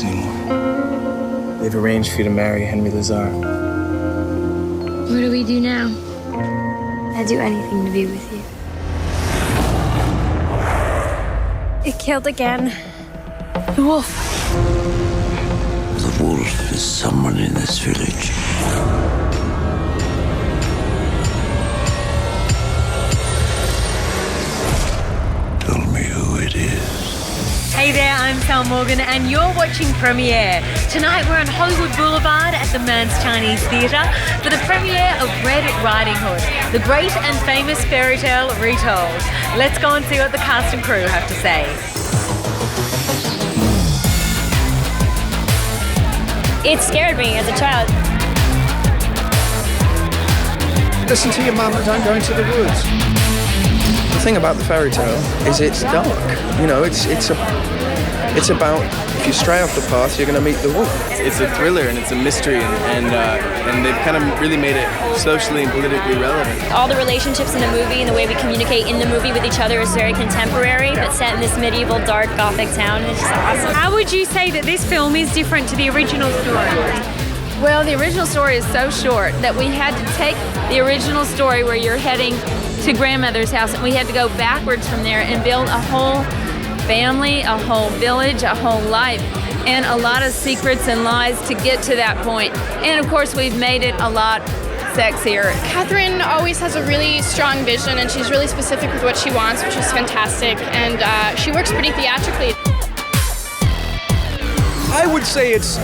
anymore. They've arranged for you to marry Henry Lazar. What do we do now? I'd do anything to be with you. It killed again. The wolf. The wolf is someone in this village. Tell me who it is. Hey there, I'm Sal Morgan and you're watching Premiere. Tonight we're on Hollywood Boulevard at the Man's Chinese Theatre for the premiere of Red Riding Hood, the great and famous fairy tale retold. Let's go and see what the cast and crew have to say. It scared me as a child. Listen to your mum and don't go into the woods. The thing about the fairy tale is it's dark. You know, it's about if you stray off the path, you're going to meet the wolf. It's a thriller and it's a mystery, and they've kind of really made it socially and politically relevant. All the relationships in the movie and the way we communicate in the movie with each other is very contemporary, but set in this medieval, dark, gothic town, and it's just awesome. How would you say that this film is different to the original story? Well, the original story is so short that we had to take the original story where you're heading to grandmother's house, and we had to go backwards from there and build a whole family, a whole village, a whole life, and a lot of secrets and lies to get to that point. And of course, we've made it a lot sexier. Catherine always has a really strong vision, and she's really specific with what she wants, which is fantastic, and she works pretty theatrically. I would say it's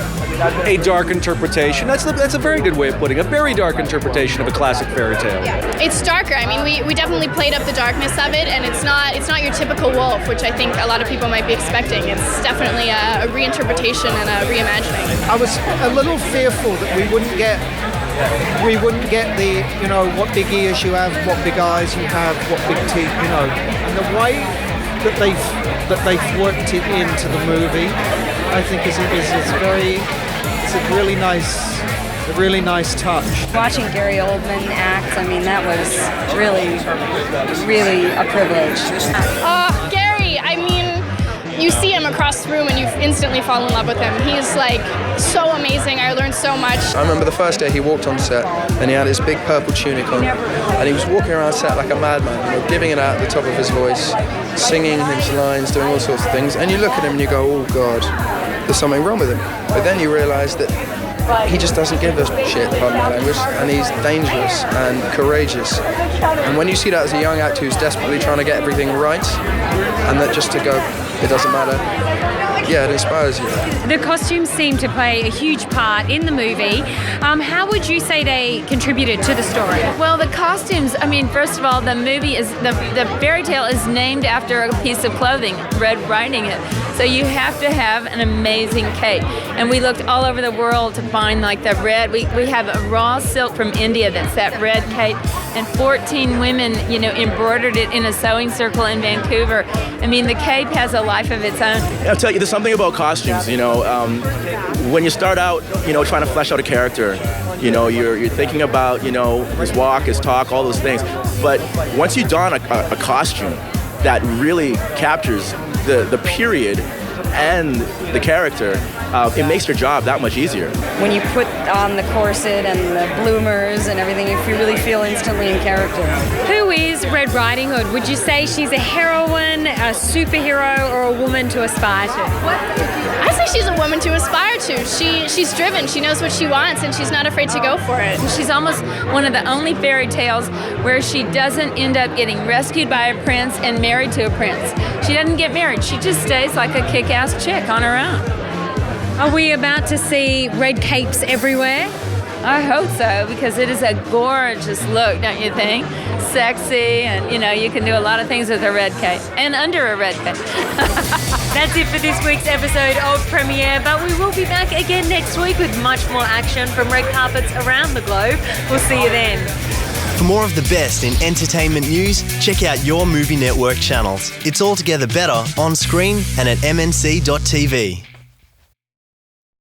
a dark interpretation. That's a very good way of putting it. A very dark interpretation of a classic fairy tale. It's darker. I mean, we definitely played up the darkness of it, and it's not your typical wolf, which I think a lot of people might be expecting. It's definitely a reinterpretation and a reimagining. I was a little fearful that we wouldn't get the, you know, what big ears you have, what big eyes you have, what big teeth, you know. And the way that they've worked it into the movie, I think is a really nice touch. Watching Gary Oldman act, I mean, that was really a privilege. Gary, I mean, you see him across the room and you instantly fall in love with him. He's like so amazing. I learned so much. I remember the first day he walked on set and he had his big purple tunic on and he was walking around set like a madman, you know, giving it out at the top of his voice, singing his lines, doing all sorts of things, and you look at him and you go, oh God, there's something wrong with him. But then you realise that he just doesn't give a shit, pardon my language, and he's dangerous and courageous. And when you see that as a young actor who's desperately trying to get everything right, and that just to go, it doesn't matter, yeah, it inspires you. The costumes seem to play a huge part in the movie. How would you say they contributed to the story? Well, the costumes, I mean, first of all, the movie is, the fairy tale is named after a piece of clothing, Red Riding It. So you have to have an amazing cape. And we looked all over the world to find like the red. We have a raw silk from India that's that red cape, and 14 women, you know, embroidered it in a sewing circle in Vancouver. I mean, the cape has a life of its own. I'll tell you, there's something about costumes, you know, when you start out, you know, trying to flesh out a character, you know, you're thinking about, you know, his walk, his talk, all those things. But once you don a costume that really captures the period and the character, it makes your job that much easier. When you put on the corset and the bloomers and everything, you really feel instantly in character. Who is Red Riding Hood? Would you say she's a heroine, a superhero, or a woman to aspire to? I say she's a woman to aspire to. She's driven, she knows what she wants, and she's not afraid to go for it. She's almost one of the only fairy tales where she doesn't end up getting rescued by a prince and married to a prince. She doesn't get married. She just stays like a kick-ass chick on her own. Are we about to see red capes everywhere? I hope so, because it is a gorgeous look, don't you think? Sexy, and you know, you can do a lot of things with a red cape and under a red cape. That's it for this week's episode of Premiere, but we will be back again next week with much more action from red carpets around the globe. We'll see you then. For more of the best in entertainment news, check out your Movie Network channels. It's altogether better on screen and at mnc.tv.